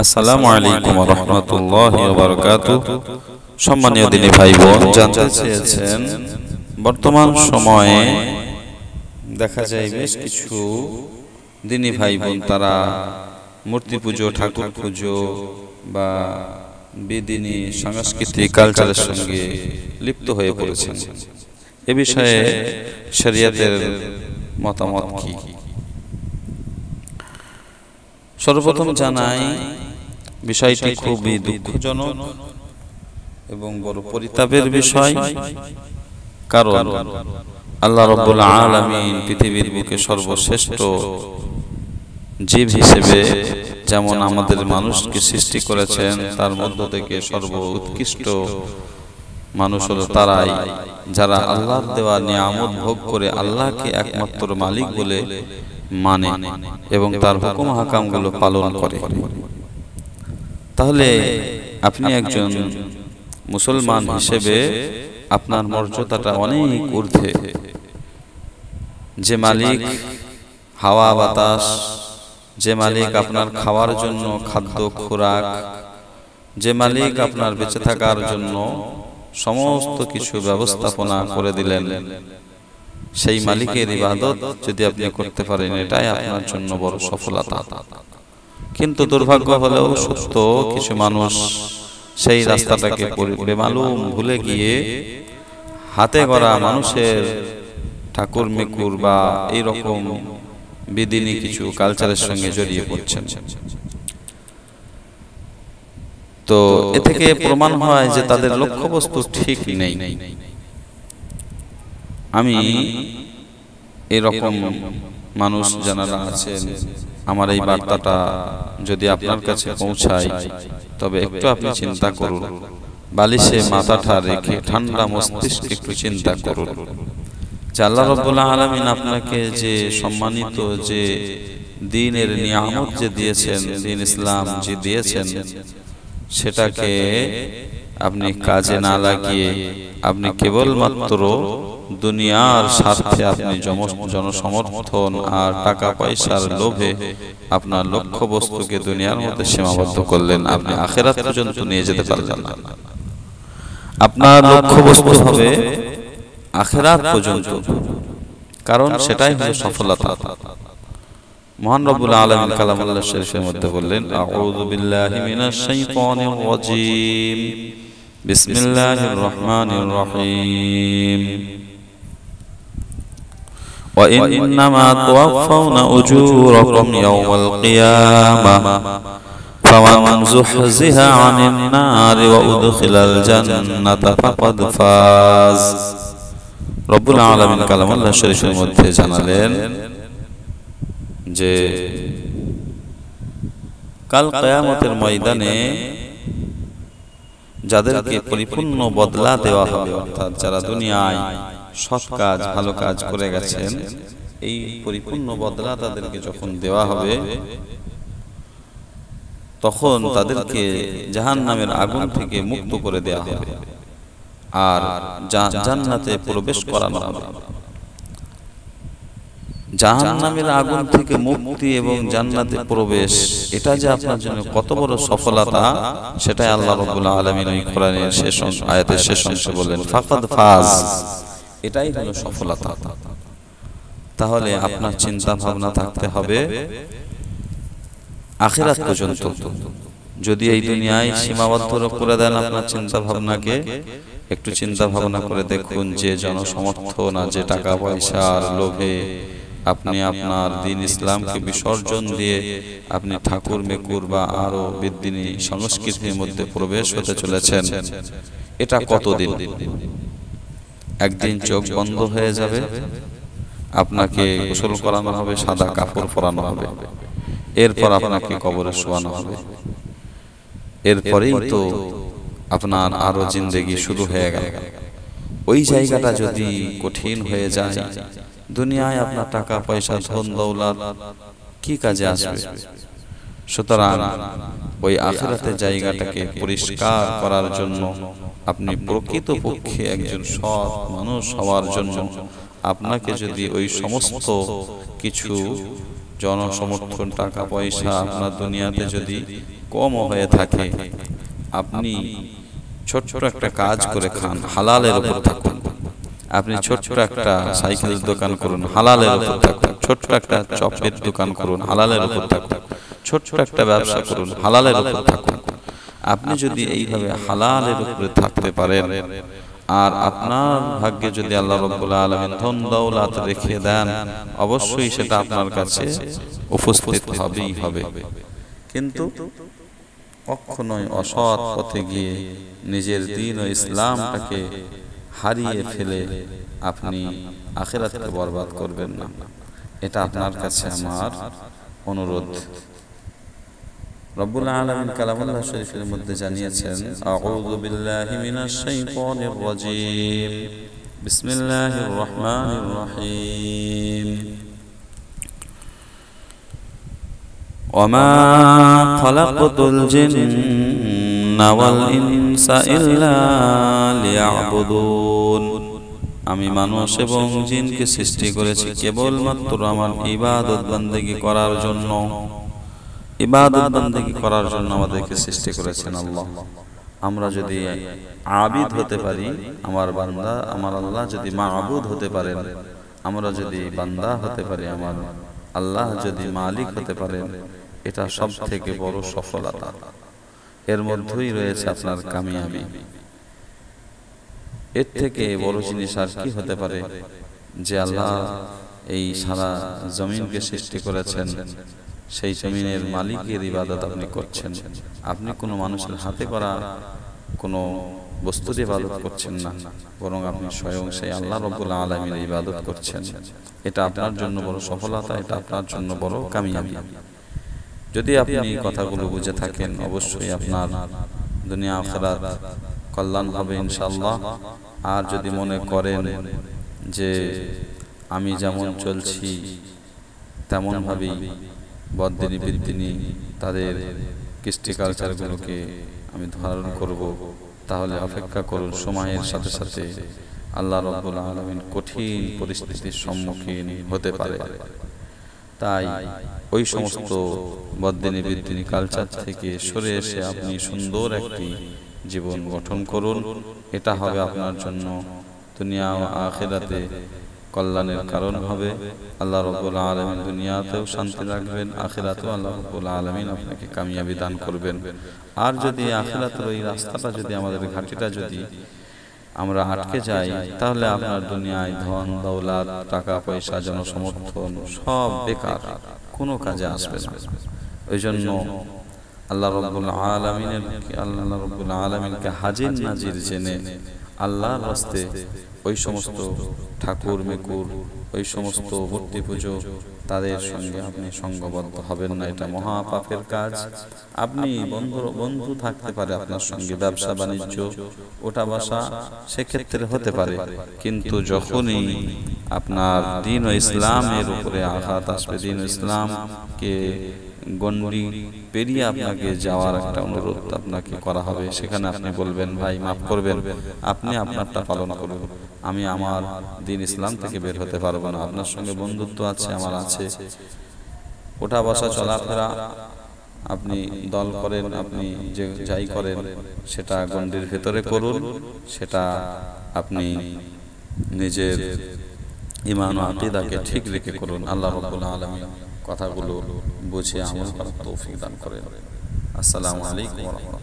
আসসালামু আলাইকুম ওয়া রাহমাতুল্লাহি ওয়া বারাকাতুহু। সম্মানীয় দিনী ভাই বোন, জানতে চেয়েছেন বর্তমান সময়ে দেখা যায় বেশ কিছু দিনী ভাই বোন তারা মূর্তি পুজো, ঠাকুর পুজো বা বেদিনী সাংস্কৃতিক কালচারের সঙ্গে লিপ্ত হয়ে পড়েছেন। এ বিষয়ে শরীয়তের মতামত কি? সর্বপ্রথম জানাই বিষয়টি খুবই দুঃখজনক এবং বড় পরিতাপের বিষয়। কারণ আল্লাহ রাব্বুল আলামিন পৃথিবীর বুকে সর্বশ্রেষ্ঠ জীব হিসেবে যেমন আমাদের মানুষকে সৃষ্টি করেছেন, তার মধ্য থেকে সর্বোৎকৃষ্ট মানুষ হলো তারাই যারা আল্লাহর দেওয়া নিয়ামত ভোগ করে আল্লাহকে একমাত্র মালিক বলে মানে এবং তার হুকুম হাকামগুলো পালন করে। তাহলে আপনি একজন মুসলমান হিসেবে আপনার মর্যাদাটা অনেক ঊর্ধ্বে। যে মালিক হাওয়া বাতাস, যে মালিক আপনার খাওয়ার জন্য খাদ্য খোরাক, যে মালিক আপনার বেঁচে থাকার জন্য সমস্ত কিছু ব্যবস্থাপনা করে দিলেন, সেই মালিকের ইবাদত যদি আপনি করতে পারেন, এটাই আপনার জন্য বড় সফলতা। কিন্তু দুর্ভাগ্য হলেও সত্য, কিছু মানুষ সেই রাস্তাটাকে বেমালুম ভুলে গিয়ে হাতে গড়া মানুষের ঠাকুর মেকুর বা এইরকম বিদিনী কিছু কালচারের সঙ্গে জড়িয়ে পড়ছেন। তো এ থেকে প্রমাণ হয় যে তাদের লক্ষ্যবস্তু ঠিক নেই। আমি এরকম মানুষ যারা আছেন, আমার এই বার্তাটা যদি আপনার কাছে পৌঁছায়, তবে একটু আপনি চিন্তা করুন। বালিশে মাথাটা রেখে ঠান্ডা মস্তিষ্কে একটু চিন্তা করুন যে আল্লাহ রাব্বুল আলামিন আপনাকে যে সম্মানিত যে দ্বীনের নিয়ামত যে দিয়েছেন, দ্বীন ইসলাম যে দিয়েছেন, সেটাকে আপনি কাজে না লাগিয়ে আপনি কেবলমাত্র দুনিয়ার স্বার্থে আপনি জনসমর্থন আর টাকা পয়সার লোভে আপনার লক্ষ্য বস্তুকে দুনিয়ার মধ্যে সীমাবদ্ধ করলেন। আপনি আখিরাত পর্যন্ত নিয়ে যেতে পারলেন না। আপনার লক্ষ্য বস্তু হবে আখিরাত পর্যন্ত, কারণ সেটাই হলো সফলতা। মহান রব্বুল আলামিন কালামুল্লাহ শরীফের মধ্যে বললেন, আউযু বিল্লাহি মিনাশ শাইতানির রাজীম, বিসমিল্লাহির রহমানির রহিম, ওয়া ইন্নামা তুওয়াফাউনা উজুরাকুম ইয়াওমাল কিয়ামাহ ফামান যুহজিহা আনিন নারি ওয়া উদখিলাল জান্নাতা ফাকাদ ফাজ। রব্বুল আলামিন কালামুল্লাহ শরীফের মধ্যে জানালেন যে কাল কিয়ামতের ময়দানে যাদেরকে পরিপূর্ণ বদলা দেওয়া হবে, অর্থাৎ যারা দুনিয়ায় সৎ কাজ ভালো কাজ করে গেছেন, এই পরিপূর্ণ বদলা তাদেরকে যখন দেওয়া হবে, তখন তাদেরকে জাহান্নামের আগুন থেকে মুক্ত করে দেওয়া হবে আর জান্নাতে প্রবেশ করানো হবে। জাহান্নামের আগুন থেকে মুক্তি এবং জান্নাতে প্রবেশ, এটা যে আপনার জন্য কত বড় সফলতা, সেটাই আল্লাহ রাব্বুল আলামিন এই কোরআনের শেষ আয়াতের শেষ অংশে বলেন, ফাকাদ ফাজ। এটাই হলো সফলতা। তাহলে আপনার চিন্তা ভাবনা থাকতে হবে আখিরাত পর্যন্ত। যদি এই দুনিয়ায় সীমাবদ্ধ করে দেন আপনার চিন্তা ভাবনাকে, একটু চিন্তা ভাবনা করে দেখুন যে জনসমর্থন আর যে টাকা পয়সার লোভে আপনি আপনার দ্বীন ইসলামকে বিসর্জন দিয়ে আপনি ঠাকুর মেকুর বা আরো বিদ্যিনী সংস্কৃতির মধ্যে প্রবেশ হতে চলেছেন, এটা কতদিন? একদিন চোখ বন্ধ হয়ে যাবে, আপনাকে গোসল করানো হবে, সাদা কাপড় পরানো হবে, এরপর আপনাকে কবরে শোয়ানো হবে। এরপরেই তো আপনার আরো জিন্দেগি শুরু হয়ে গেল। ওই জায়গাটা যদি কঠিন হয়ে যায়, দুনিয়ায় আপনার টাকা পয়সা ধন দৌলত কি কাজে আসবে? সুতরাং ওই আখিরাতের জায়গাটাকে পরিষ্কার করার জন্য আপনি প্রকৃতপক্ষে একজন সৎ মানুষ হওয়ার জন্য আপনাকে যদি ওই সমস্ত কিছু জনসমর্থন টাকা পয়সা আপনার দুনিয়াতে যদি কম হয়ে থাকে, আপনি ছোট্ট একটা কাজ করে খান, হালালের উপর থাকুন। আপনি ছোট্ট একটা সাইকেলের দোকান করুন, হালালের উপর থাকুন। ছোট্ট একটা চপের দোকান করুন, হালালের উপর থাকুন। ছোট্ট একটা ব্যবসা করুন, হালালের উপর থাকুন। আপনি যদি এইভাবে হালালের উপরে থাকতে পারেন, আর আপনার ভাগ্যে যদি আল্লাহ রাব্বুল আলামিন ধন দৌলত রেখে দেন, অবশ্যই সেটা আপনার কাছে উপস্থিত হবেই হবে। কিন্তু কখনোই অসৎ পথে গিয়ে নিজের দ্বীন ও ইসলামটাকে হারিয়ে ফেলে আপনি আখিরাতকে বরবাদ করবেন না। এটা আপনার কাছে আমার অনুরোধ। রব্বুল আলামিন কালামুল্লাহ শরীফের মধ্যে জানিয়েছেন, আউযু বিল্লাহি মিনাশ শাইতানির রাজীম, বিসমিল্লাহির রহমানির রহিম। ওয়ামা খালাকতুল জিন্না ওয়াল ইনসা ইল্লা লিয়াবুদুন। আমি মানুষ এবং জিনকে সৃষ্টি করেছি কেবলমাত্র আমার ইবাদত বান্দেগী করার জন্য। ইবাদত বান্দেগী করার জন্য আমাদেরকে সৃষ্টি করেছেন আল্লাহ। আমরা যদি আবিদ হতে পারি, আমার বান্দা আমার আল্লাহ যদি মাবুদ হতে পারেন, আমরা যদি বান্দা হতে পারি, আমার আল্লাহ যদি মালিক হতে পারেন, এটা সব থেকে বড় সফলতা। এর মধ্যেই রয়েছে আপনার কামিয়াবি। এর থেকে বড় জিনিস আর কি হতে পারে যে আল্লাহ এই সারা জমিনকে সৃষ্টি করেছেন, সেই জমিনের মালিকের ইবাদত আপনি করছেন। আপনি কোনো মানুষের হাতে করা কোনো বস্তুর ইবাদত করছেন না, বরং আপনি স্বয়ং সেই আল্লাহ রাব্বুল আলামিনের ইবাদত করছেন। এটা আপনার জন্য বড় সফলতা, এটা আপনার জন্য বড় কামিয়াবি। যদি আপনি কথাগুলো বুঝে থাকেন, অবশ্যই আপনার দুনিয়া আখিরাত কল্যাণ হবে ইনশাআল্লাহ। আর যদি মনে করেন যে আমি যেমন চলছি তেমনভাবেই বদ্দিনী বিদ্দিনী তাদের কৃষ্টি কালচারগুলোকে আমি ধারণ করব, তাহলে অপেক্ষা করুন, সময়ের সাথে সাথে আল্লাহ রাব্বুল আলামিন কঠিন পরিস্থিতির সম্মুখীন হতে পারে। তাই ওই সমস্ত বদ্দিনী বিদ্দিনী কালচার থেকে সরে এসে আপনি সুন্দর একটি জীবন গঠন করুন। এটা হবে আপনার জন্য দুনিয়া ও আখিরাতে কল্যাণের কারণ হবে। আল্লাহ রাব্বুল আলামিন দুনিয়াতেও শান্তি রাখবেন, আখিরাতেও আল্লাহ রাব্বুল আলামিন আপনাকে কামিয়াবি দান করবেন। আর যদি আখিরাতের ওই রাস্তাটা যদি আমাদের ঘাটিটা যদি আমরা আটকে যাই, তাহলে আপনার দুনিয়ায় ধন দৌলত টাকা পয়সা জনসমর্থন সব বেকার, কোনো কাজে আসবে না। ওই জন্য আল্লাহ রাব্বুল আলামিনকে হাজির নাজির জেনে আল্লাহর রাস্তে ওই সমস্ত ঠাকুর মেকুর, ওই সমস্ত মূর্তি পুজো, তাদের সঙ্গে আপনি সঙ্গবদ্ধ হবেন না। এটা মহা পাপের কাজ। আপনি বন্ধু থাকতে পারে আপনার সঙ্গে, ব্যবসা বাণিজ্য ওটা বসা সেক্ষেত্রে হতে পারে, কিন্তু যখনই আপনার দ্বীন ও ইসলামের উপরে আঘাত আসবে, দ্বীন ও ইসলামকে গণ্ডি পেরিয়ে আপনাকে যাওয়ার একটা অনুরোধ আপনাকে করা হবে, সেখানে আপনি বলবেন ভাই মাফ করবেন, আপনি আপনারটা পালন করুন, আমি আমার দ্বীন ইসলাম থেকে বের হতে পারবো না। আপনার সঙ্গে বন্ধুত্ব আছে, আমার আছে, ওঠা বসা চলাফেরা আপনি দল করেন, আপনি যে যাই করেন সেটা গণ্ডির ভেতরে করুন, সেটা আপনি নিজের ঈমান ও আকীদাকে ঠিক রেখে করুন। আল্লাহ রাব্বুল আলামিন কথাগুলো বুঝে আমল করার তৌফিক দান করেন। আসসালামু আলাইকুম ওয়া রাহমাতুল্লাহ।